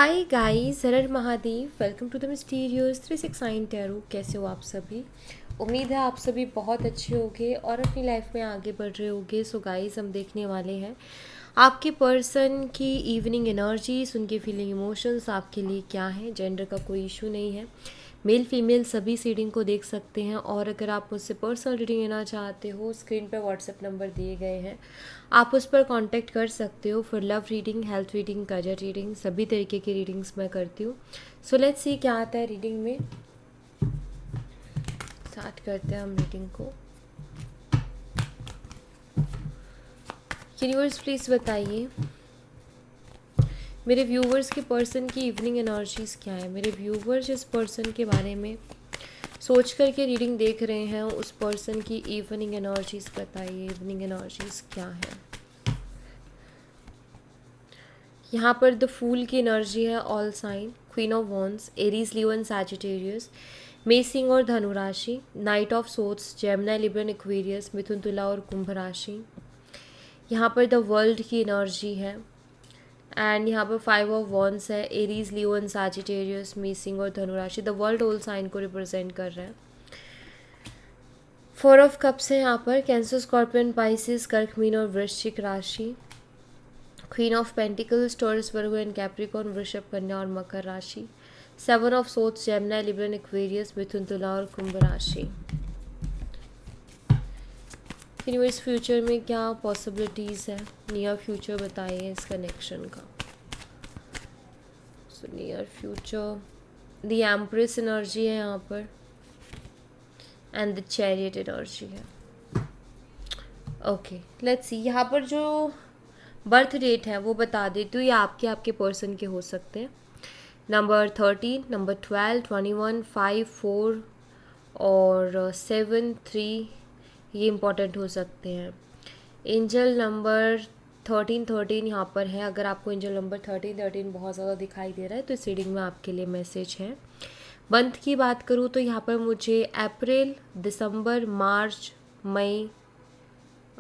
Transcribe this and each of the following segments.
हाय guys, हर हर Mahadev. Welcome to the mysterious 369 tarot. कैसे हो आप सभी? उम्मीद है आप सभी बहुत अच्छे होंगे और अपनी लाइफ में आगे बढ़ रहे होंगे। सो गाइस, हम देखने वाले हैं आपके पर्सन की इवनिंग एनर्जीज, उनके फीलिंग इमोशंस आपके लिए क्या है। जेंडर का कोई इशू नहीं है, मेल फीमेल सभी रीडिंग को देख सकते हैं। और अगर आप मुझसे पर्सनल रीडिंग लेना चाहते हो, स्क्रीन पर व्हाट्सएप नंबर दिए गए हैं, आप उस पर कांटेक्ट कर सकते हो for love reading, health reading, career reading, सभी तरीके की रीडिंग्स मैं करती हूँ। सो लेट्स सी क्या आता है रीडिंग में। स्टार्ट करते हैं हम रीडिंग को। यूनिवर्स प्लीज़ बताइए मेरे व्यूवर्स के पर्सन की इवनिंग एनर्जीज़ क्या है। मेरे व्यूवर्स जिस पर्सन के बारे में सोच करके रीडिंग देख रहे हैं, उस पर्सन की इवनिंग एनर्जीज़ बताइए। इवनिंग एनर्जीज़ क्या है? यहाँ पर द फूल की एनर्जी है, all sign, queen of wands, Aries, Leo and Sagittarius, मेसिंग और धनु राशि, knight of swords, Gemini, Libra, Aquarius, मिथुन, तुला और कुंभ राशि। यहाँ पर द वर्ल्ड की एनर्जी है एंड यहाँ पर फाइव ऑफ वॉन्ड्स है, एरीज, लियो एंड सैजिटेरियस, मेसिंग और धनु राशि। द वर्ल्ड ऑल साइन को रिप्रेजेंट कर रहा है। फोर ऑफ कप्स है यहाँ पर, कैंसर, स्कॉर्पियन, पाइसिस, कर्क, मीन और वृश्चिक राशि। Queen of pentacles, Taurus, Virgo and Capricorn, वृषभ, कन्या और मकर राशि। Seven of swords, Gemini, Libra, Aquarius, मिथुन, तुला और कुंभ राशि। यूनिवर्स फ्यूचर में क्या पॉसिबिलिटीज़ है, नियर फ्यूचर बताइए इस कनेक्शन का। So near future the empress energy है यहाँ पर एंड द चैरियट एनर्जी है। Okay, let's see. यहाँ पर जो बर्थ डेट है वो बता देती हूँ, ये आपके पर्सन के हो सकते हैं। नंबर 13, नंबर 12, 21, 5, 4 और 7, 3 ये इम्पॉर्टेंट हो सकते हैं। एंजल नंबर 13 यहाँ पर है। अगर आपको एंजल नंबर 13 बहुत ज़्यादा दिखाई दे रहा है तो इस रीडिंग में आपके लिए मैसेज है। मंथ की बात करूँ तो यहाँ पर मुझे अप्रैल, दिसंबर, मार्च, मई,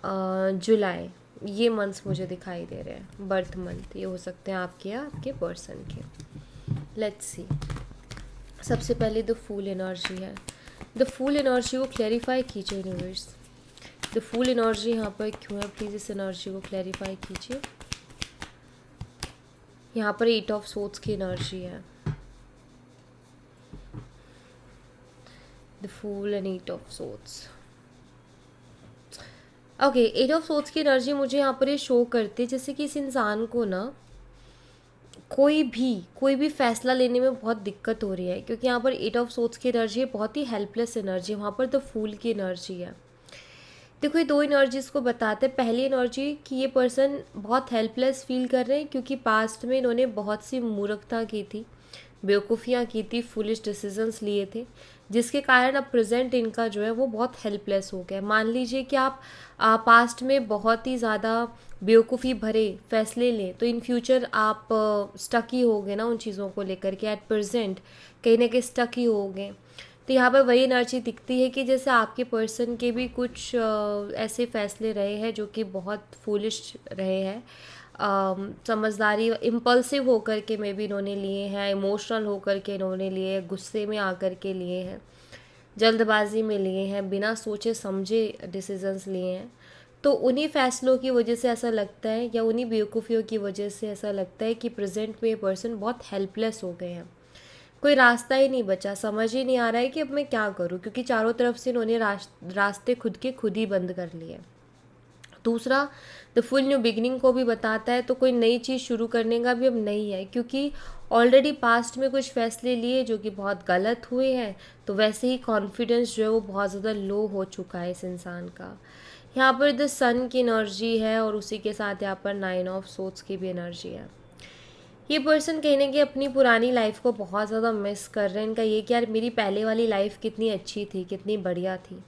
जुलाई, ये मंथ्स मुझे दिखाई दे रहे हैं। बर्थ मंथ ये हो सकते हैं आपके या आपके पर्सन के। Let's see. सबसे पहले द फूल एनर्जी है। द फूल एनर्जी को क्लैरिफाई कीजिए यूनिवर्स। द फूल एनर्जी यहाँ पर क्यों है, प्लीज़ इस एनर्जी को क्लैरिफाई कीजिए। यहाँ पर 8 ऑफ सोर्ट्स की एनर्जी है। The fool and 8 of swords. Okay, 8 of swords की एनर्जी मुझे यहाँ पर ये शो करती है जैसे कि इस इंसान को ना कोई भी फैसला लेने में बहुत दिक्कत हो रही है, क्योंकि यहाँ पर 8 ऑफ सोर्ट्स की एनर्जी है, बहुत ही हेल्पलेस एनर्जी है। वहाँ पर द फूल की एनर्जी है। देखो, ये दो एनर्जीज़ को बताते हैं। पहली एनर्जी कि ये पर्सन बहुत हेल्पलेस फील कर रहे हैं क्योंकि पास्ट में इन्होंने बहुत सी मूर्खता की थी, बेवकूफ़ियाँ की थी, फुलिश डिसीजंस लिए थे, जिसके कारण अब प्रेजेंट इनका जो है वो बहुत हेल्पलेस हो गया। मान लीजिए कि आप पास्ट में बहुत ही ज़्यादा बेवकूफ़ी भरे फैसले लें तो इन फ्यूचर आप स्टक ही हो गए ना उन चीज़ों को लेकर के। एट प्रेजेंट कहीं ना कहीं स्टक ही हो गए। तो यहाँ पर वही एनर्जी दिखती है कि जैसे आपके पर्सन के भी कुछ ऐसे फैसले रहे हैं जो कि बहुत फूलिश रहे हैं। समझदारी इम्पल्सिव होकर के मे भी इन्होंने लिए हैं, इमोशनल होकर के इन्होंने लिए, गुस्से में आकर के लिए हैं, जल्दबाजी में लिए हैं, बिना सोचे समझे डिसीजंस लिए हैं। तो उन्हीं फैसलों की वजह से ऐसा लगता है या उन्हीं बेवकूफ़ियों की वजह से ऐसा लगता है कि प्रेजेंट में ये पर्सन बहुत हेल्पलेस हो गए हैं। कोई रास्ता ही नहीं बचा, समझ ही नहीं आ रहा है कि अब मैं क्या करूं, क्योंकि चारों तरफ से इन्होंने रास्ते खुद के खुद ही बंद कर लिए। दूसरा, द फुल न्यू बिगनिंग को भी बताता है, तो कोई नई चीज़ शुरू करने का भी अब नहीं है, क्योंकि ऑलरेडी पास्ट में कुछ फैसले लिए जो कि बहुत गलत हुए हैं। तो वैसे ही कॉन्फिडेंस जो है वो बहुत ज़्यादा लो हो चुका है इस इंसान का। यहाँ पर द सन की एनर्जी है और उसी के साथ यहाँ पर 9 ऑफ सोर्ट्स की भी एनर्जी है। ये पर्सन कहीं ना कहीं अपनी पुरानी लाइफ को बहुत ज़्यादा मिस कर रहे हैं। इनका ये कि यार मेरी पहले वाली लाइफ कितनी अच्छी थी, कितनी बढ़िया थी।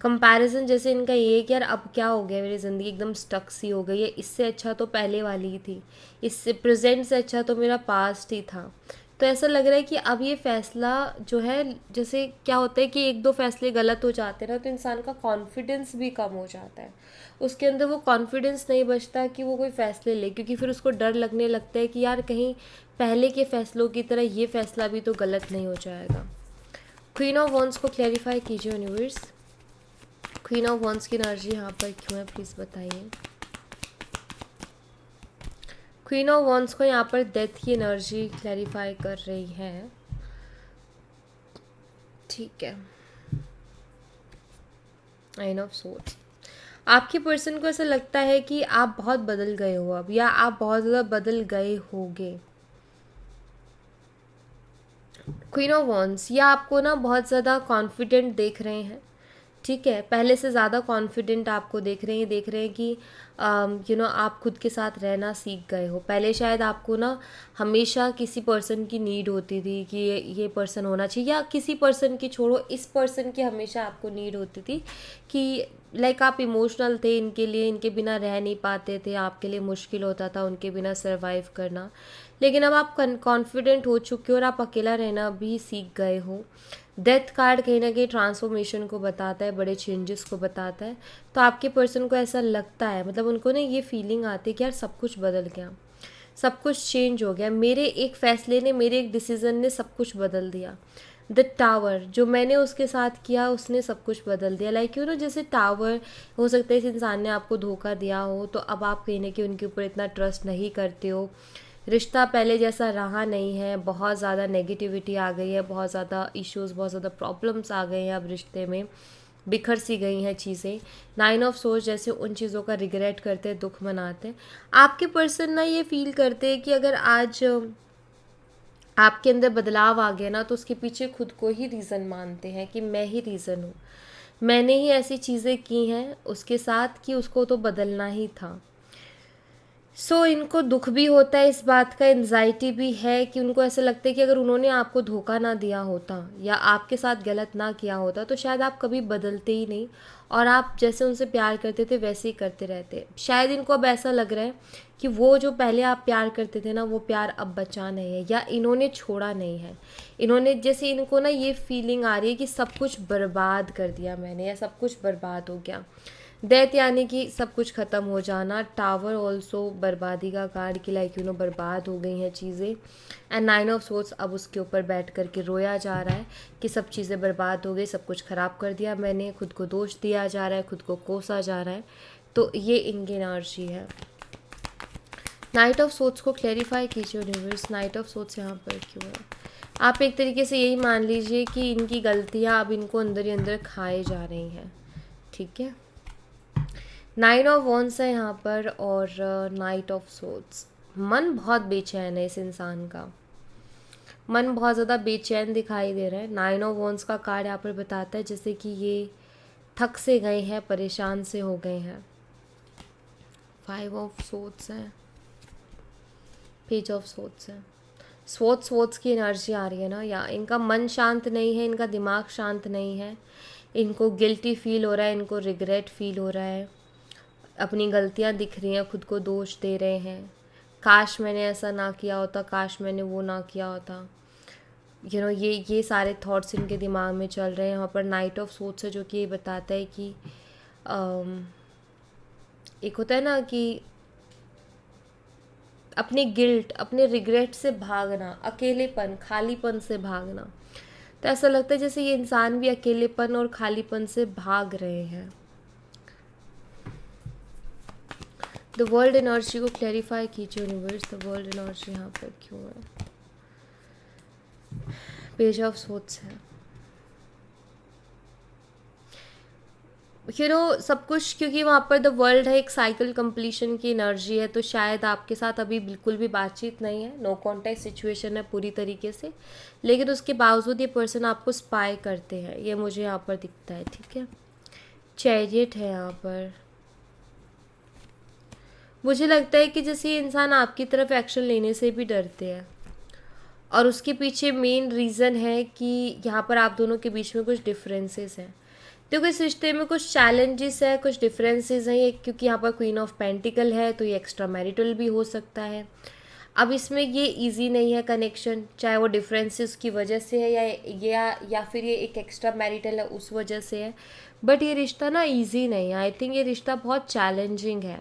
कंपैरिजन जैसे इनका ये है कि यार अब क्या हो गया, मेरी ज़िंदगी एकदम स्टक सी हो गई है, इससे अच्छा तो पहले वाली ही थी, इससे प्रेजेंट से अच्छा तो मेरा पास्ट ही था। तो ऐसा लग रहा है कि अब ये फ़ैसला जो है, जैसे क्या होता है कि 1-2 फ़ैसले गलत हो जाते हैं ना, तो इंसान का कॉन्फिडेंस भी कम हो जाता है। उसके अंदर वो कॉन्फिडेंस नहीं बचता कि वो कोई फ़ैसले ले, क्योंकि फिर उसको डर लगने लगता है कि यार कहीं पहले के फ़ैसलों की तरह ये फ़ैसला भी तो गलत नहीं हो जाएगा। क्वीन ऑफ वॉन्ड्स को क्लैरिफाई कीजिए यूनिवर्स। क्वीन ऑफ वॉन्ड्स की एनर्जी यहाँ पर क्यों है, प्लीज़ बताइए। क्वीन ऑफ वॉन्ड्स को यहाँ पर डेथ की एनर्जी क्लैरिफाई कर रही है। ठीक है। नाइन ऑफ सोर्ड्स, आपके पर्सन को ऐसा लगता है कि आप बहुत बदल गए हो अब, या आप बहुत ज़्यादा बदल गए होगे। क्वीन ऑफ वॉन्ड्स, या आपको ना बहुत ज़्यादा कॉन्फिडेंट देख रहे हैं, ठीक है, पहले से ज़्यादा कॉन्फिडेंट आपको देख रहे हैं कि आप खुद के साथ रहना सीख गए हो। पहले शायद आपको ना हमेशा किसी पर्सन की नीड होती थी कि ये पर्सन होना चाहिए, या किसी पर्सन की छोड़ो, इस पर्सन की हमेशा आपको नीड होती थी कि लाइक आप इमोशनल थे इनके लिए, इनके बिना रह नहीं पाते थे, आपके लिए मुश्किल होता था उनके बिना सर्वाइव करना। लेकिन अब आप कॉन्फिडेंट हो चुके हो और आप अकेला रहना भी सीख गए हो। डेथ कार्ड कहीं ना कहीं ट्रांसफॉर्मेशन को बताता है, बड़े चेंजेस को बताता है। तो आपके पर्सन को ऐसा लगता है, मतलब उनको ना ये फीलिंग आती है कि यार सब कुछ बदल गया, सब कुछ चेंज हो गया, मेरे एक फ़ैसले ने, मेरे एक डिसीज़न ने सब कुछ बदल दिया। द टावर, जो मैंने उसके साथ किया उसने सब कुछ बदल दिया। लाइक जैसे टावर, हो सकता है इस इंसान ने आपको धोखा दिया हो, तो अब आप कहीं ना कहीं उनके ऊपर इतना ट्रस्ट नहीं करते हो, रिश्ता पहले जैसा रहा नहीं है, बहुत ज़्यादा नेगेटिविटी आ गई है, बहुत ज़्यादा इश्यूज़, बहुत ज़्यादा प्रॉब्लम्स आ गए हैं अब रिश्ते में, बिखर सी गई हैं चीज़ें। नाइन ऑफ सोर्स, जैसे उन चीज़ों का रिग्रेट करते हैं, दुख मनाते हैं। आपके पर्सन ना ये फील करते हैं कि अगर आज आपके अंदर बदलाव आ गया ना, तो उसके पीछे खुद को ही रीज़न मानते हैं कि मैं ही रीज़न हूँ, मैंने ही ऐसी चीज़ें की हैं उसके साथ कि उसको तो बदलना ही था। इनको दुख भी होता है इस बात का, एंजाइटी भी है कि उनको ऐसा लगता है कि अगर उन्होंने आपको धोखा ना दिया होता या आपके साथ गलत ना किया होता, तो शायद आप कभी बदलते ही नहीं, और आप जैसे उनसे प्यार करते थे वैसे ही करते रहते। शायद इनको अब ऐसा लग रहा है कि वो जो पहले आप प्यार करते थे ना, वो प्यार अब बचा नहीं है, या इन्होंने छोड़ा नहीं है। इन्होंने, जैसे इनको ना ये फीलिंग आ रही है कि सब कुछ बर्बाद कर दिया मैंने, या सब कुछ बर्बाद हो गया। डेथ यानी कि सब कुछ ख़त्म हो जाना। टावर ऑल्सो बर्बादी का कार्ड कि लाइक बर्बाद हो गई हैं चीज़ें। एंड नाइन ऑफ सोर्स, अब उसके ऊपर बैठ कर के रोया जा रहा है कि सब चीज़ें बर्बाद हो गई, सब कुछ ख़राब कर दिया मैंने, खुद को दोष दिया जा रहा है, खुद को कोसा जा रहा है। तो ये इनकी एनर्जी है। नाइट ऑफ सोर्स को क्लैरिफाई कीजिए यूनिवर्स, नाइट ऑफ सोर्स यहाँ पर क्यों है। आप एक तरीके से यही मान लीजिए कि इनकी गलतियाँ अब इनको अंदर ही अंदर खाए जा रही हैं, ठीक है। नाइन ऑफ वॉन्ड्स है यहाँ पर, और नाइट ऑफ सोर्ड्स। मन बहुत बेचैन है इस इंसान का, मन बहुत ज़्यादा बेचैन दिखाई दे रहा है। नाइन ऑफ वॉन्ड्स का कार्ड यहाँ पर बताता है जैसे कि ये थक से गए हैं, परेशान से हो गए हैं। फाइव ऑफ सोर्ड्स है, पेज ऑफ सोर्ड्स है। सोर्ड्स की एनर्जी आ रही है ना, या इनका मन शांत नहीं है, इनका दिमाग शांत नहीं है, इनको गिल्टी फील हो रहा है, इनको रिग्रेट फील हो रहा है, अपनी गलतियाँ दिख रही हैं, खुद को दोष दे रहे हैं, काश मैंने ऐसा ना किया होता, काश मैंने वो ना किया होता। ये सारे थॉट्स इनके दिमाग में चल रहे हैं। यहाँ पर नाइट ऑफ सोर्ड्स है जो कि ये बताता है कि एक होता है ना कि अपने गिल्ट, अपने रिग्रेट से भागना, अकेलेपन, खालीपन से भागना। तो ऐसा लगता है जैसे ये इंसान भी अकेलेपन और खालीपन से भाग रहे हैं। द वर्ल्ड एनर्जी को क्लैरिफाई कीजिए यूनिवर्स, द वर्ल्ड एनर्जी यहाँ पर क्यों है। पेज ऑफ सोर्ड्स है। सब कुछ, क्योंकि वहाँ पर द वर्ल्ड है, एक साइकिल कंप्लीशन की एनर्जी है, तो शायद आपके साथ अभी बिल्कुल भी बातचीत नहीं है, नो कॉन्टैक्ट सिचुएशन है पूरी तरीके से, लेकिन उसके बावजूद ये पर्सन आपको स्पाई करते हैं, ये मुझे यहाँ पर दिखता है, ठीक है। चैरियट है यहाँ पर। मुझे लगता है कि जैसे ये इंसान आपकी तरफ एक्शन लेने से भी डरते हैं, और उसके पीछे मेन रीज़न है कि यहाँ पर आप दोनों के बीच में कुछ डिफरेंसेस हैं। देखो इस रिश्ते में कुछ चैलेंजेस है, कुछ डिफरेंसेस हैं, ये क्योंकि यहाँ पर क्वीन ऑफ पेंटिकल है, तो ये एक्स्ट्रा मैरिटल भी हो सकता है। अब इसमें ये इजी नहीं है कनेक्शन, चाहे वो डिफरेंसेस की वजह से है या फिर ये एक एक्स्ट्रा मैरिटल है उस वजह से है, बट ये रिश्ता ना इजी नहीं है। आई थिंक ये रिश्ता बहुत चैलेंजिंग है।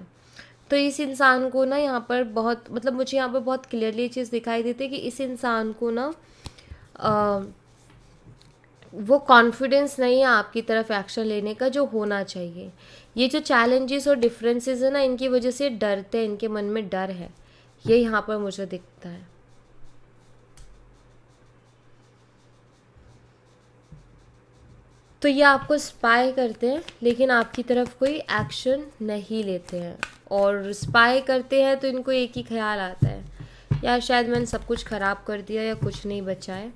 तो इस इंसान को ना यहाँ पर बहुत, मतलब मुझे यहाँ पर बहुत क्लियरली ये चीज़ दिखाई देती है कि इस इंसान को ना वो कॉन्फिडेंस नहीं है आपकी तरफ एक्शन लेने का जो होना चाहिए। ये जो चैलेंजेस और डिफरेंसेस है ना, इनकी वजह से डरते हैं, इनके मन में डर है, ये यहाँ पर मुझे दिखता है। तो ये आपको स्पाई करते हैं लेकिन आपकी तरफ कोई एक्शन नहीं लेते हैं, और स्पाई करते हैं तो इनको एक ही ख्याल आता है, यार शायद मैंने सब कुछ ख़राब कर दिया या कुछ नहीं बचा है।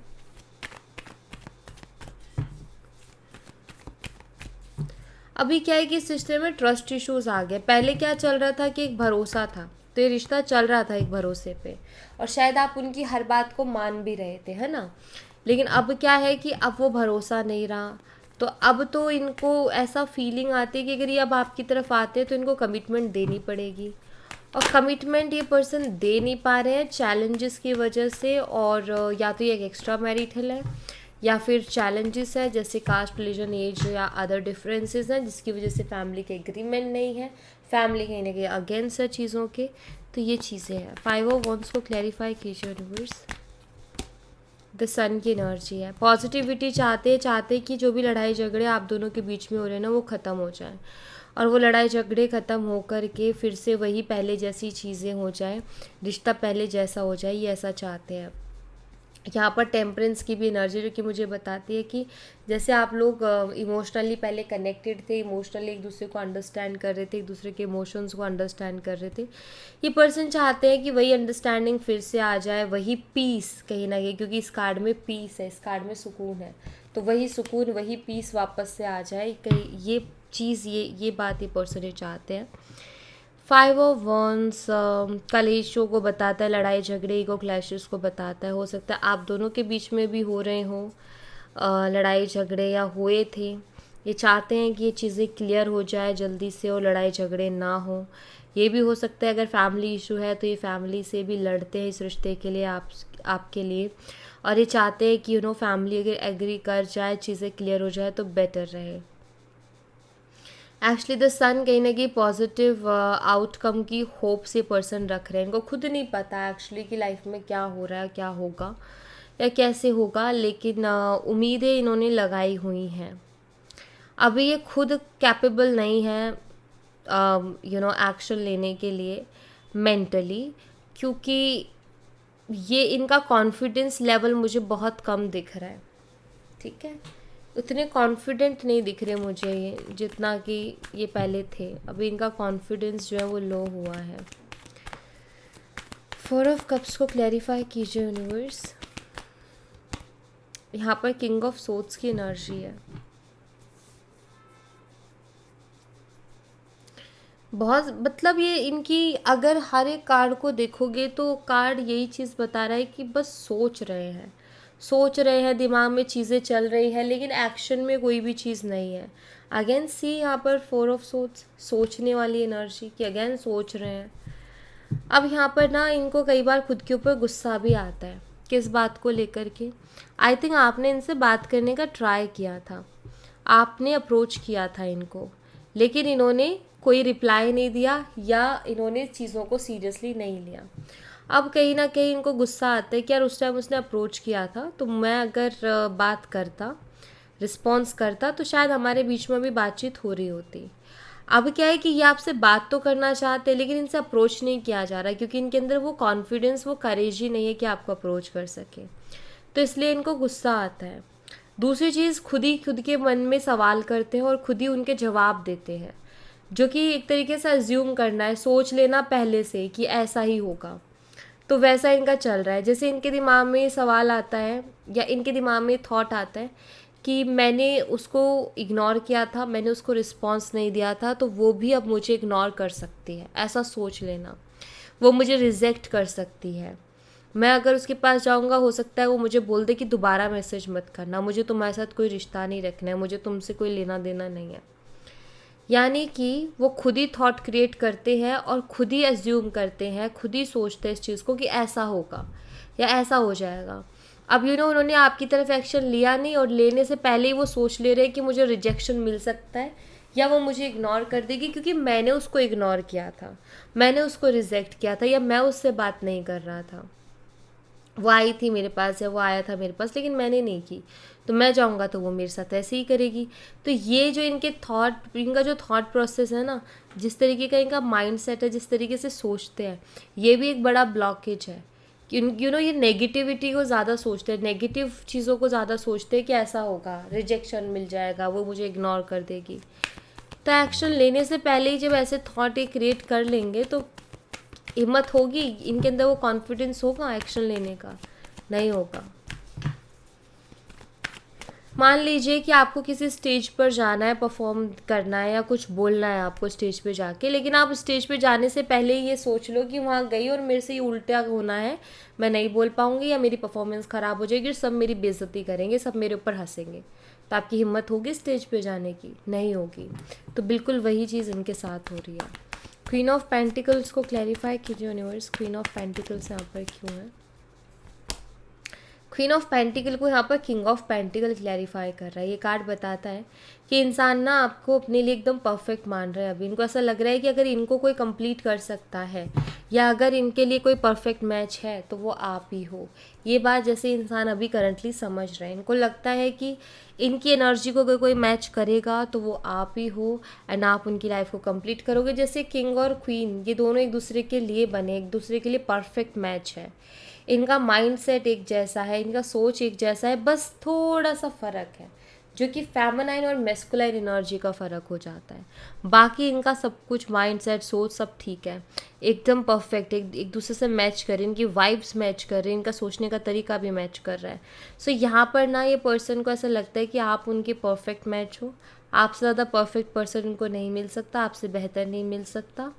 अभी क्या है कि इस रिश्ते में ट्रस्ट इश्यूज आ गए। पहले क्या चल रहा था कि एक भरोसा था, तो ये रिश्ता चल रहा था एक भरोसे पे, और शायद आप उनकी हर बात को मान भी रहे थे, है ना। लेकिन अब क्या है कि अब वो भरोसा नहीं रहा, तो अब तो इनको ऐसा फीलिंग आती है कि अगर ये अब आपकी तरफ आते हैं तो इनको कमिटमेंट देनी पड़ेगी, और कमिटमेंट ये पर्सन दे नहीं पा रहे हैं चैलेंजेस की वजह से, और या तो ये एक एक्स्ट्रा मैरिटल है या फिर चैलेंजेस है जैसे कास्ट, रिलीजन, एज या अदर डिफरेंसेस हैं जिसकी वजह से फैमिली के एग्रीमेंट नहीं है, फैमिली कहीं ना कहीं अगेंस्ट है चीज़ों के। तो ये चीज़ें हैं। 5 ऑफ वंस को क्लैरिफाई कीजिए यूनिवर्स। द सन की एनर्जी है, पॉजिटिविटी चाहते कि जो भी लड़ाई झगड़े आप दोनों के बीच में हो रहे हैं ना वो ख़त्म हो जाए, और वो लड़ाई झगड़े ख़त्म हो कर के फिर से वही पहले जैसी चीज़ें हो जाए, रिश्ता पहले जैसा हो जाए, ये ऐसा चाहते हैं। यहाँ पर टेम्परेंस की भी एनर्जी जो कि मुझे बताती है कि जैसे आप लोग इमोशनली पहले कनेक्टेड थे, इमोशनली एक दूसरे को अंडरस्टैंड कर रहे थे, एक दूसरे के इमोशंस को अंडरस्टैंड कर रहे थे, ये पर्सन चाहते हैं कि वही अंडरस्टैंडिंग फिर से आ जाए, वही पीस कहीं ना कहीं, क्योंकि इस कार्ड में पीस है, इस कार्ड में सुकून है, तो वही सुकून वही पीस वापस से आ जाए कहीं, ये चीज़ ये बात ये पर्सन ये चाहते हैं। 5 ऑफ वंस कलेशों को बताता है, लड़ाई झगड़े, ईगो क्लैशेस को बताता है। हो सकता है आप दोनों के बीच में भी हो रहे हों लड़ाई झगड़े या हुए थे। ये चाहते हैं कि ये चीज़ें क्लियर हो जाए जल्दी से और लड़ाई झगड़े ना हो। ये भी हो सकता है अगर फैमिली इशू है तो ये फैमिली से भी लड़ते हैं इस रिश्ते के लिए, आपके लिए, और ये चाहते हैं कि फैमिली अगर एग्री कर जाए, चीज़ें क्लियर हो जाए तो बेटर रहे। एक्चुअली द सन कहीं ना कहीं पॉजिटिव आउटकम की होप से पर्सन रख रहे हैं। इनको खुद नहीं पता एक्चुअली कि लाइफ में क्या हो रहा है, क्या होगा या कैसे होगा, लेकिन उम्मीदें इन्होंने लगाई हुई हैं। अभी ये खुद कैपेबल नहीं है एक्शन लेने के लिए मेंटली, क्योंकि ये इनका कॉन्फिडेंस लेवल मुझे बहुत कम दिख रहा है। ठीक है, उतने कॉन्फिडेंट नहीं दिख रहे मुझे ये जितना कि ये पहले थे। अभी इनका कॉन्फिडेंस जो है वो लो हुआ है। 4 ऑफ कप्स को क्लैरिफाई कीजिए यूनिवर्स। यहाँ पर किंग ऑफ सोर्ड्स की एनर्जी है। बहुत, मतलब ये इनकी अगर हर एक कार्ड को देखोगे तो कार्ड यही चीज़ बता रहा है कि बस सोच रहे हैं, दिमाग में चीज़ें चल रही है लेकिन एक्शन में कोई भी चीज़ नहीं है। अगेन सी यहाँ पर 4 ऑफ सोर्ड्स, सोचने वाली एनर्जी कि अगेन सोच रहे हैं। अब यहाँ पर ना इनको कई बार खुद के ऊपर गुस्सा भी आता है। किस बात को लेकर के? आई थिंक आपने इनसे बात करने का ट्राई किया था, आपने अप्रोच किया था इनको, लेकिन इन्होंने कोई रिप्लाई नहीं दिया या इन्होंने चीज़ों को सीरियसली नहीं लिया। अब कहीं ना कहीं इनको गुस्सा आता है कि यार उस टाइम उसने अप्रोच किया था तो मैं अगर बात करता, रिस्पॉन्स करता तो शायद हमारे बीच में भी बातचीत हो रही होती। अब क्या है कि ये आपसे बात तो करना चाहते हैं लेकिन इनसे अप्रोच नहीं किया जा रहा क्योंकि इनके अंदर वो कॉन्फिडेंस, वो करेज ही नहीं है कि आपको अप्रोच कर सके, तो इसलिए इनको गुस्सा आता है। दूसरी चीज़, खुद के मन में सवाल करते हैं और खुद ही उनके जवाब देते हैं, जो कि एक तरीके से अज्यूम करना है, सोच लेना पहले से कि ऐसा ही होगा, तो वैसा इनका चल रहा है। जैसे इनके दिमाग में सवाल आता है या इनके दिमाग में थॉट आता है कि मैंने उसको इग्नोर किया था, मैंने उसको रिस्पॉन्स नहीं दिया था, तो वो भी अब मुझे इग्नोर कर सकती है, ऐसा सोच लेना। वो मुझे रिजेक्ट कर सकती है, मैं अगर उसके पास जाऊंगा हो सकता है वो मुझे बोल दे कि दोबारा मैसेज मत करना, मुझे तुम्हारे साथ कोई रिश्ता नहीं रखना है, मुझे तुमसे कोई लेना देना नहीं है। यानी कि वो खुद ही थॉट क्रिएट करते हैं और खुद ही एज्यूम करते हैं, खुद ही सोचते हैं इस चीज़ को कि ऐसा होगा या ऐसा हो जाएगा। अब उन्होंने आपकी तरफ एक्शन लिया नहीं और लेने से पहले ही वो सोच ले रहे हैं कि मुझे रिजेक्शन मिल सकता है या वो मुझे इग्नोर कर देगी क्योंकि मैंने उसको इग्नोर किया था, मैंने उसको रिजेक्ट किया था, या मैं उससे बात नहीं कर रहा था। वो आई थी मेरे पास या वो आया था मेरे पास लेकिन मैंने नहीं की, तो मैं जाऊँगा तो वो मेरे साथ ऐसे ही करेगी। तो ये जो इनका जो थॉट प्रोसेस है ना, जिस तरीके का इनका माइंड सेट है, जिस तरीके से सोचते हैं, ये भी एक बड़ा ब्लॉकेज है। ये नेगेटिविटी को ज़्यादा सोचते हैं, नेगेटिव चीज़ों को ज़्यादा सोचते हैं कि ऐसा होगा, रिजेक्शन मिल जाएगा, वो मुझे इग्नोर कर देगी। तो एक्शन लेने से पहले ही जब ऐसे थॉट ये क्रिएट कर लेंगे तो हिम्मत होगी इनके अंदर, वो कॉन्फिडेंस होगा एक्शन लेने का? नहीं होगा। मान लीजिए कि आपको किसी स्टेज पर जाना है, परफॉर्म करना है या कुछ बोलना है आपको स्टेज पे जाके, लेकिन आप स्टेज पे जाने से पहले ही ये सोच लो कि वहाँ गई और मेरे से ये उल्टा होना है, मैं नहीं बोल पाऊँगी या मेरी परफॉर्मेंस ख़राब हो जाएगी और सब मेरी बेइज्जती करेंगे, सब मेरे ऊपर हंसेंगे। तो आपकी हिम्मत होगी स्टेज पे जाने की? नहीं होगी। तो बिल्कुल वही चीज़ इनके साथ हो रही है। क्वीन ऑफ पेंटिकल्स को क्लैरिफाई कीजिए यूनिवर्स, क्वीन ऑफ पेंटिकल्स यहाँ पर क्यों है? क्वीन ऑफ पेंटिकल को यहाँ पर किंग ऑफ पेंटिकल क्लैरिफाई कर रहा है। ये कार्ड बताता है कि इंसान ना आपको अपने लिए एकदम परफेक्ट मान रहा है। अभी इनको ऐसा लग रहा है कि अगर इनको कोई कंप्लीट कर सकता है या अगर इनके लिए कोई परफेक्ट मैच है तो वो आप ही हो। ये बात जैसे इंसान अभी करंटली समझ रहा है, इनको लगता है कि इनकी एनर्जी को अगर कोई मैच करेगा तो वो आप ही हो एंड आप उनकी लाइफ को कंप्लीट करोगे। जैसे किंग और क्वीन ये दोनों एक दूसरे के लिए बने, एक दूसरे के लिए परफेक्ट मैच है। इनका माइंडसेट एक जैसा है, इनका सोच एक जैसा है, बस थोड़ा सा फ़र्क है जो कि फेमिनाइन और मेस्कुलाइन एनर्जी का फ़र्क हो जाता है। बाकी इनका सब कुछ माइंडसेट, सोच सब ठीक है, एकदम परफेक्ट, एक दूसरे से मैच कर रहे हैं, इनकी वाइब्स मैच कर रहे हैं, इनका सोचने का तरीका भी मैच कर रहा है। सो यहाँ पर ना ये पर्सन को ऐसा लगता है कि आप उनके परफेक्ट मैच हो, आपसे ज़्यादा परफेक्ट पर्सन उनको नहीं मिल सकता, आपसे बेहतर नहीं मिल सकता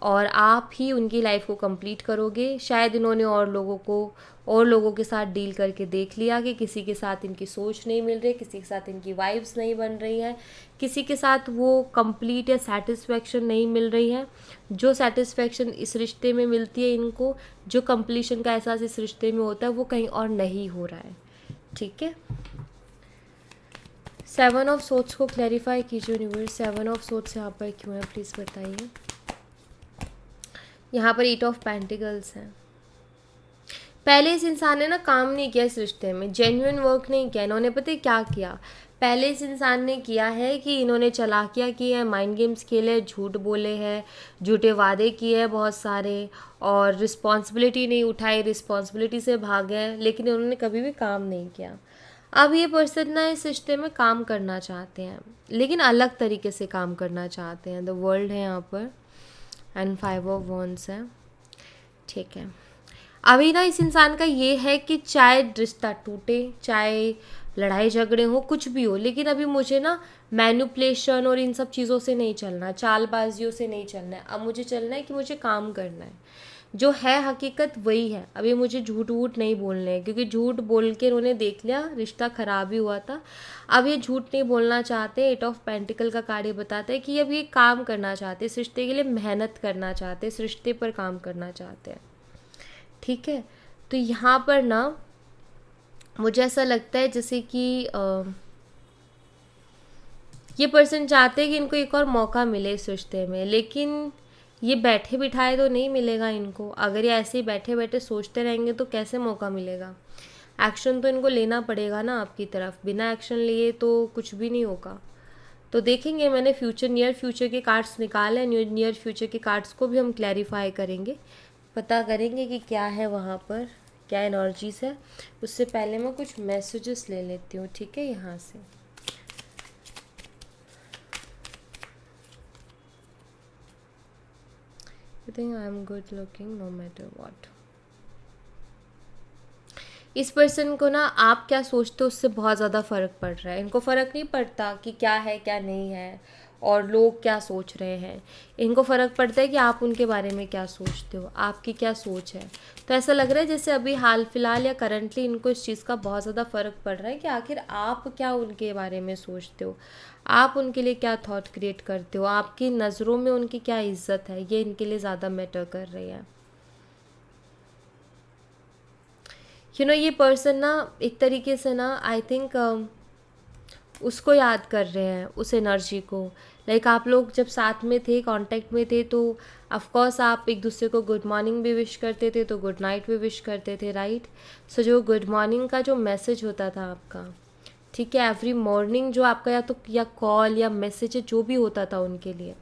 और आप ही उनकी लाइफ को कंप्लीट करोगे। शायद इन्होंने और लोगों के साथ डील करके देख लिया कि किसी के साथ इनकी सोच नहीं मिल रही, किसी के साथ इनकी वाइब्स नहीं बन रही है, किसी के साथ वो कंप्लीट या सेटिस्फेक्शन नहीं मिल रही है। जो सेटिस्फेक्शन इस रिश्ते में मिलती है इनको, जो कंप्लीशन का एहसास इस रिश्ते में होता है, वो कहीं और नहीं हो रहा है। ठीक है, 7 ऑफ सोट्स को क्लैरिफाई कीजिए यूनिवर्स। 7 ऑफ सोट्स यहाँ पर क्यों है प्लीज़ बताइए। यहाँ पर 8 ऑफ पेंटिकल्स है। पहले इस इंसान ने ना काम नहीं किया इस रिश्ते में, जेन्युइन वर्क नहीं किया। इन्होंने पता है क्या किया? पहले इस इंसान ने किया है कि इन्होंने चालाकियाँ की है, माइंड गेम्स खेले, झूठ बोले हैं, झूठे वादे किए हैं बहुत सारे और रिस्पॉन्सिबिलिटी नहीं उठाई, रिस्पॉन्सिबिलिटी से भागे हैं, लेकिन उन्होंने कभी भी काम नहीं किया। अब ये पर्सन ना इस रिश्ते में काम करना चाहते हैं, लेकिन अलग तरीके से काम करना चाहते हैं। द वर्ल्ड है यहाँ पर एंड 5 ऑफ वॉन्ड्स है। ठीक है, अभी ना इस इंसान का ये है कि चाहे रिश्ता टूटे, चाहे लड़ाई झगड़े हो, कुछ भी हो, लेकिन अभी मुझे ना मैनिपुलेशन और इन सब चीज़ों से नहीं चलना, चालबाजियों से नहीं चलना है। अब मुझे चलना है कि मुझे काम करना है, जो है हकीकत वही है। अभी मुझे झूठ वूठ नहीं बोलने हैं, क्योंकि झूठ बोल के उन्होंने देख लिया, रिश्ता ख़राब ही हुआ था। अब ये झूठ नहीं बोलना चाहते। 8 ऑफ पेंटिकल का कार्य बताता है कि अब ये काम करना चाहते, इस रिश्ते के लिए मेहनत करना चाहते, इस रिश्ते पर काम करना चाहते हैं। ठीक है, तो यहाँ पर ना मुझे ऐसा लगता है जैसे कि ये पर्सन चाहते हैं कि इनको एक और मौका मिले इस रिश्ते में, लेकिन ये बैठे बिठाए तो नहीं मिलेगा इनको। अगर ये ऐसे ही बैठे बैठे सोचते रहेंगे तो कैसे मौका मिलेगा? एक्शन तो इनको लेना पड़ेगा ना आपकी तरफ, बिना एक्शन लिए तो कुछ भी नहीं होगा। तो देखेंगे, मैंने नियर फ्यूचर के कार्ड्स निकाले हैं, नियर फ्यूचर के कार्ड्स को भी हम क्लैरिफाई करेंगे, पता करेंगे कि क्या है वहाँ पर, क्या एनर्जीज है। उससे पहले मैं कुछ मैसेजेस ले लेती हूँ, ठीक है, यहाँ से। I think I am good looking no matter what. इस पर्सन को ना आप क्या सोचते हो उससे बहुत ज़्यादा फ़र्क पड़ रहा है। इनको फ़र्क नहीं पड़ता कि क्या है क्या नहीं है, और लोग क्या सोच रहे हैं। इनको फ़र्क पड़ता है कि आप उनके बारे में क्या सोचते हो, आपकी क्या सोच है। तो ऐसा लग रहा है जैसे अभी हाल फिलहाल या करंटली इनको इस चीज़ का बहुत ज़्यादा फ़र्क पड़ रहा है कि आखिर आप क्या उनके बारे में सोचते हो, आप उनके लिए क्या थॉट क्रिएट करते हो, आपकी नज़रों में उनकी क्या इज्जत है, ये इनके लिए ज़्यादा मैटर कर रही है। ये पर्सन ना एक तरीके से ना आई थिंक उसको याद कर रहे हैं, उस एनर्जी को। लाइक आप लोग जब साथ में थे, कांटेक्ट में थे, तो ऑफ कोर्स आप एक दूसरे को गुड मॉर्निंग भी विश करते थे, तो गुड नाइट भी विश करते थे, राइट। सो जो गुड मॉर्निंग का जो मैसेज होता था आपका, ठीक है, एवरी मॉर्निंग जो आपका या कॉल या मैसेज जो भी होता था उनके लिए,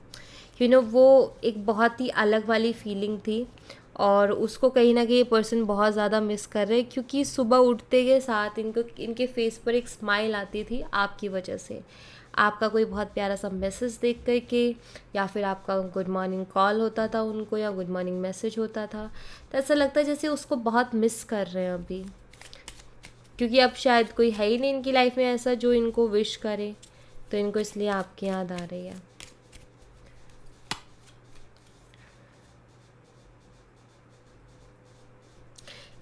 वो एक बहुत ही अलग वाली फीलिंग थी। और उसको कहीं ना कहीं ये पर्सन बहुत ज़्यादा मिस कर रहे हैं, क्योंकि सुबह उठते के साथ इनके फेस पर एक स्माइल आती थी आपकी वजह से। आपका कोई बहुत प्यारा सा मैसेज देख कर के, या फिर आपका गुड मॉर्निंग कॉल होता था उनको, या गुड मॉर्निंग मैसेज होता था, तो ऐसा लगता है जैसे उसको बहुत मिस कर रहे हैं अभी। क्योंकि अब शायद कोई है ही नहीं इनकी लाइफ में ऐसा जो इनको विश करे, तो इनको इसलिए आपकी याद आ रही है।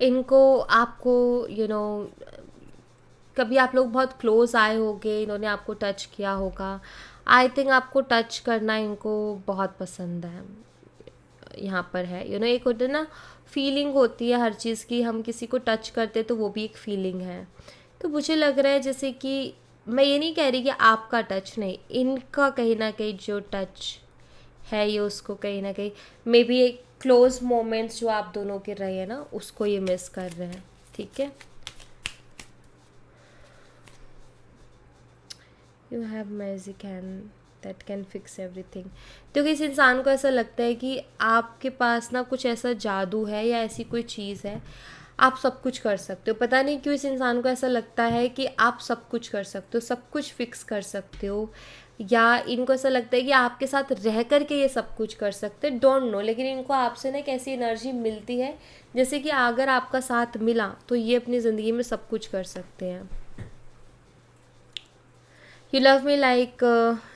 इनको आपको कभी आप लोग बहुत क्लोज आए होंगे, इन्होंने आपको टच किया होगा। आई थिंक आपको टच करना इनको बहुत पसंद है। यहाँ पर है एक होता है ना, फीलिंग होती है हर चीज़ की, हम किसी को टच करते तो वो भी एक फीलिंग है। तो मुझे लग रहा है जैसे कि, मैं ये नहीं कह रही कि आपका टच नहीं, इनका कहीं ना कहीं जो टच है ये उसको कहीं ना कहीं मे बी एक क्लोज मोमेंट्स जो आप दोनों के रहे हैं ना, उसको ये मिस कर रहे हैं, ठीक है। You have magic hand that can fix everything. तो इस इंसान को ऐसा लगता है कि आपके पास ना कुछ ऐसा जादू है या ऐसी कोई चीज़ है, आप सब कुछ कर सकते हो। पता नहीं क्यों इस इंसान को ऐसा लगता है कि आप सब कुछ कर सकते हो, सब कुछ फिक्स कर सकते हो, या इनको ऐसा लगता है कि आपके साथ रह कर के ये सब कुछ कर सकते हैं, डोंट नो। लेकिन इनको आपसे ना एक ऐसी एनर्जी मिलती है जैसे कि अगर आपका साथ मिला तो ये अपनी ज़िंदगी में सब कुछ कर सकते हैं। You love me like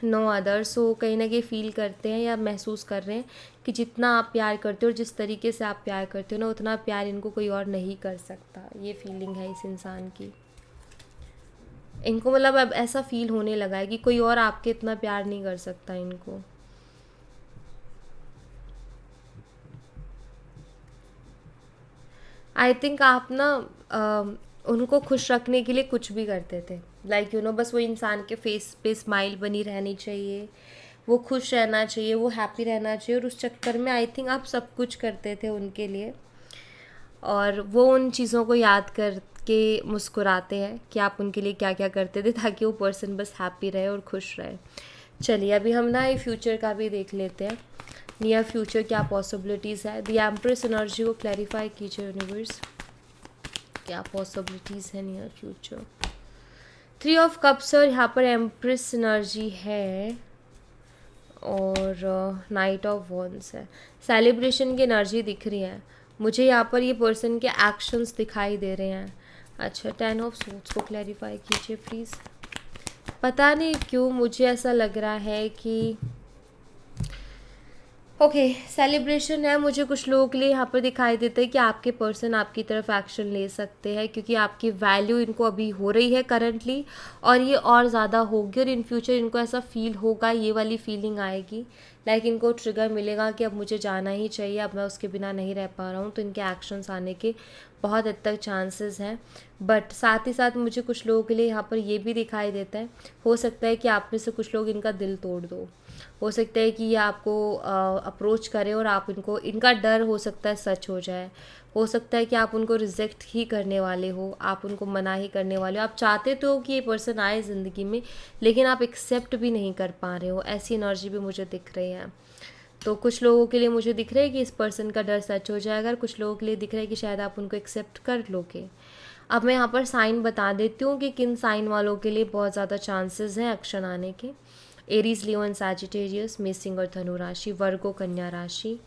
no other. So कहीं ना कहीं फील करते हैं या महसूस कर रहे हैं कि जितना आप प्यार करते हो और जिस तरीके से आप प्यार करते हो ना, उतना प्यार इनको कोई और नहीं कर सकता। ये फीलिंग है इस इंसान की। इनको मतलब अब ऐसा फील होने लगा है कि कोई और आपके इतना प्यार नहीं कर सकता इनको। आई थिंक आप ना उनको खुश रखने के लिए कुछ भी करते थे। लाइक बस वो इंसान के फेस पे स्माइल बनी रहनी चाहिए, वो खुश रहना चाहिए, वो हैप्पी रहना चाहिए, और उस चक्कर में आई थिंक आप सब कुछ करते थे उनके लिए। और वो उन चीज़ों को याद करके मुस्कुराते हैं कि आप उनके लिए क्या क्या करते थे, ताकि वो पर्सन बस हैप्पी रहे और खुश रहे। चलिए अभी हम ना ये फ्यूचर का भी देख लेते हैं, नियर फ्यूचर क्या पॉसिबिलिटीज़ है। द एम्प्रेस एनर्जी को क्लैरिफाई कीजिए यूनिवर्स, क्या पॉसिबिलिटीज़ है नियर फ्यूचर। 3 ऑफ कप्स और यहाँ पर एम्प्रेस एनर्जी है, और नाइट ऑफ वॉन्ड्स है। सेलिब्रेशन की एनर्जी दिख रही है मुझे यहाँ पर, ये पर्सन के एक्शंस दिखाई दे रहे हैं। अच्छा, 10 ऑफ सूट्स को क्लैरिफाई कीजिए प्लीज़। पता नहीं क्यों मुझे ऐसा लग रहा है कि ओके सेलिब्रेशन है। मुझे कुछ लोगों के लिए यहाँ पर दिखाई देता है कि आपके पर्सन आपकी तरफ एक्शन ले सकते हैं, क्योंकि आपकी वैल्यू इनको अभी हो रही है करंटली, और ये और ज़्यादा होगी, और इन फ्यूचर इनको ऐसा फील होगा, ये वाली फीलिंग आएगी। लाइक इनको ट्रिगर मिलेगा कि अब मुझे जाना ही चाहिए, अब मैं उसके बिना नहीं रह पा रहा हूँ, तो इनके एक्शंस आने के बहुत हद तक चांसेस हैं। बट साथ ही साथ मुझे कुछ लोगों के लिए यहाँ पर ये भी दिखाई देता है, हो सकता है कि आप में से कुछ लोग इनका दिल तोड़ दो। हो सकता है कि ये आपको अप्रोच करें और आप इनका डर हो सकता है सच हो जाए। हो सकता है कि आप उनको रिजेक्ट ही करने वाले हो, आप उनको मना ही करने वाले हो। आप चाहते तो हो कि ये पर्सन आए ज़िंदगी में, लेकिन आप एक्सेप्ट भी नहीं कर पा रहे हो। ऐसी एनर्जी भी मुझे दिख रही है। तो कुछ लोगों के लिए मुझे दिख रहा है कि इस पर्सन का डर सच हो जाएगा, और कुछ लोगों के लिए दिख रहा है कि शायद आप उनको एक्सेप्ट कर लोगे। अब मैं यहाँ पर साइन बता देती हूँ कि किन साइन वालों के लिए बहुत ज़्यादा चांसेस हैं एक्शन आने के। एरीज, लियो एंड सैजिटेरियस, मेषिंग और धनु राशि, वर्गो, कन्या राशि,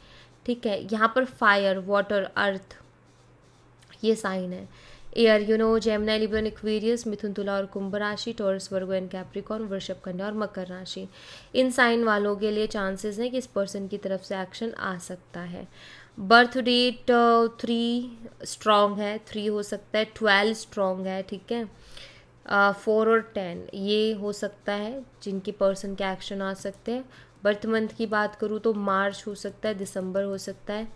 ठीक है। यहाँ पर फायर, वाटर, अर्थ ये साइन है। Air Gemini, Libra and Aquarius, मिथुन, तुला और कुंभ राशि, टॉरस, वर्गो एंड कैप्रिकॉर्न, वृषभ, कन्या और मकर राशि। इन साइन वालों के लिए चांसेस हैं कि इस पर्सन की तरफ से एक्शन आ सकता है। बर्थ डेट 3 स्ट्रॉन्ग है, 3 हो सकता है, 12 स्ट्रॉन्ग है, ठीक है, 4 और 10 ये हो सकता है जिनकी पर्सन के एक्शन आ सकते हैं। बर्थ मंथ की बात करूँ तो मार्च हो सकता है, दिसंबर हो सकता है,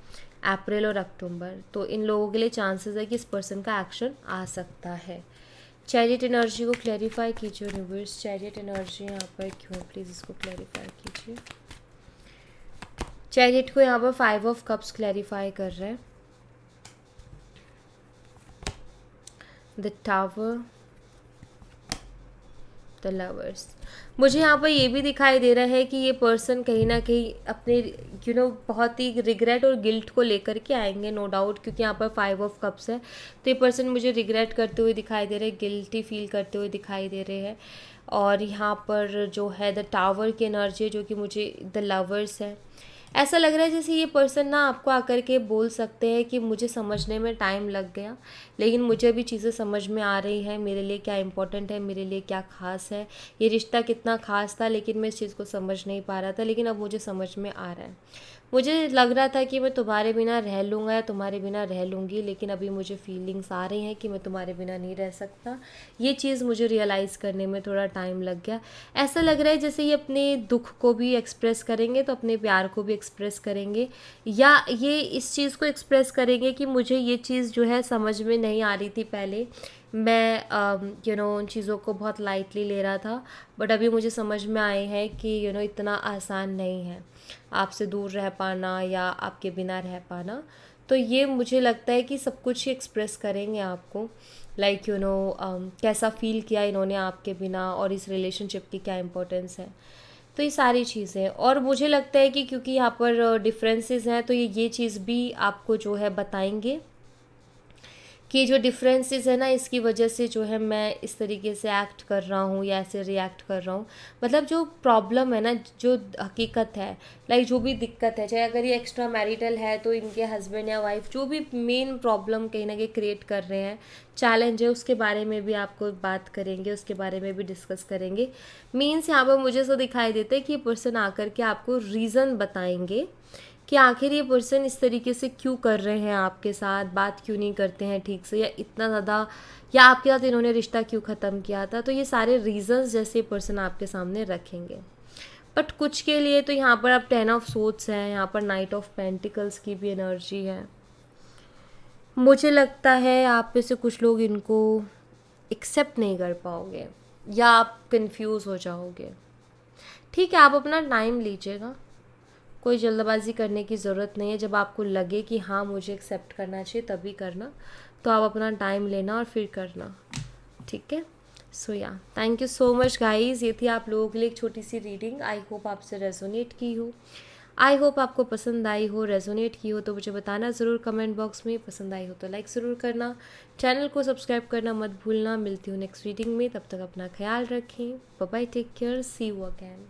अप्रैल और अक्टूबर। तो इन लोगों के लिए चांसेस है कि इस पर्सन का एक्शन आ सकता है। चैरियट एनर्जी को क्लैरिफाई कीजिए यूनिवर्स, चैरियट एनर्जी यहाँ पर क्यों, प्लीज़ इसको क्लैरिफाई कीजिए। चैरियट को यहाँ पर 5 ऑफ कप्स क्लैरिफाई कर रहे हैं, द टावर, द लवर्स। मुझे यहाँ पर ये भी दिखाई दे रहा है कि ये पर्सन कहीं ना कहीं अपने बहुत ही रिग्रेट और गिल्ट को लेकर के आएंगे, नो डाउट, क्योंकि यहाँ पर 5 ऑफ कप्स है। तो ये पर्सन मुझे रिग्रेट करते हुए दिखाई दे रहे हैं, गिल्टी फील करते हुए दिखाई दे रहे हैं। और यहाँ पर जो है द टावर की एनर्जी जो कि मुझे द लवर्स है, ऐसा लग रहा है जैसे ये पर्सन ना आपको आकर के बोल सकते हैं कि मुझे समझने में टाइम लग गया, लेकिन मुझे अभी चीज़ें समझ में आ रही हैं, मेरे लिए क्या इम्पोर्टेंट है, मेरे लिए क्या ख़ास है, ये रिश्ता कितना ख़ास था, लेकिन मैं इस चीज़ को समझ नहीं पा रहा था, लेकिन अब मुझे समझ में आ रहा है। मुझे लग रहा था कि मैं तुम्हारे बिना रह लूँगा या तुम्हारे बिना रह लूँगी, लेकिन अभी मुझे फीलिंग्स आ रही हैं कि मैं तुम्हारे बिना नहीं रह सकता। ये चीज़ मुझे रियलाइज़ करने में थोड़ा टाइम लग गया। ऐसा लग रहा है जैसे ये अपने दुख को भी एक्सप्रेस करेंगे तो अपने प्यार को भी एक्सप्रेस करेंगे, या ये इस चीज़ को एक्सप्रेस करेंगे कि मुझे ये चीज़ जो है समझ में नहीं आ रही थी पहले, मैं उन चीज़ों को बहुत लाइटली ले रहा था, बट अभी मुझे समझ में आए हैं कि इतना आसान नहीं है आपसे दूर रह पाना या आपके बिना रह पाना। तो ये मुझे लगता है कि सब कुछ ही एक्सप्रेस करेंगे आपको, लाइक कैसा फील किया इन्होंने आपके बिना और इस रिलेशनशिप की क्या इम्पोर्टेंस है, तो ये सारी चीज़ें। और मुझे लगता है कि क्योंकि यहाँ पर डिफरेंसेस हैं तो ये चीज़ भी आपको जो है बताएंगे कि जो डिफरेंसेस है ना, इसकी वजह से जो है मैं इस तरीके से एक्ट कर रहा हूँ या ऐसे रिएक्ट कर रहा हूँ। मतलब जो प्रॉब्लम है ना, जो हकीकत है, लाइक जो भी दिक्कत है, चाहे अगर ये एक्स्ट्रा मैरिटल है तो इनके हस्बैंड या वाइफ जो भी मेन प्रॉब्लम कहीं ना कहीं क्रिएट कर रहे हैं, चैलेंज है, उसके बारे में भी आपको बात करेंगे, उसके बारे में भी डिस्कस करेंगे। मीन्स यहाँ पर मुझे ऐसा दिखाई देता है कि ये पर्सन आकर के आपको रीज़न बताएंगे कि आखिर ये पर्सन इस तरीके से क्यों कर रहे हैं आपके साथ, बात क्यों नहीं करते हैं ठीक से, या इतना ज़्यादा, या आपके साथ इन्होंने रिश्ता क्यों ख़त्म किया था। तो ये सारे रीज़न्स जैसे पर्सन आपके सामने रखेंगे। बट कुछ के लिए तो यहाँ पर अब 10 ऑफ सोर्ड्स है, यहाँ पर नाइट ऑफ पेंटिकल्स की भी एनर्जी है। मुझे लगता है आप में से कुछ लोग इनको एक्सेप्ट नहीं कर पाओगे या आप कंफ्यूज हो जाओगे। ठीक है, आप अपना टाइम लीजिएगा, कोई जल्दबाजी करने की ज़रूरत नहीं है। जब आपको लगे कि हाँ मुझे एक्सेप्ट करना चाहिए तभी करना, तो आप अपना टाइम लेना और फिर करना, ठीक है। सो या thank you so much guys, ये थी आप लोगों के लिए एक छोटी सी रीडिंग। आई होप आपसे रेजोनेट की हो, आई होप आपको पसंद आई हो, रेजोनेट की हो तो मुझे बताना ज़रूर कमेंट बॉक्स में। पसंद आई हो तो लाइक ज़रूर करना, चैनल को सब्सक्राइब करना मत भूलना। मिलती हूँ नेक्स्ट रीडिंग में, तब तक अपना ख्याल रखें, bye bye, take care, see you again.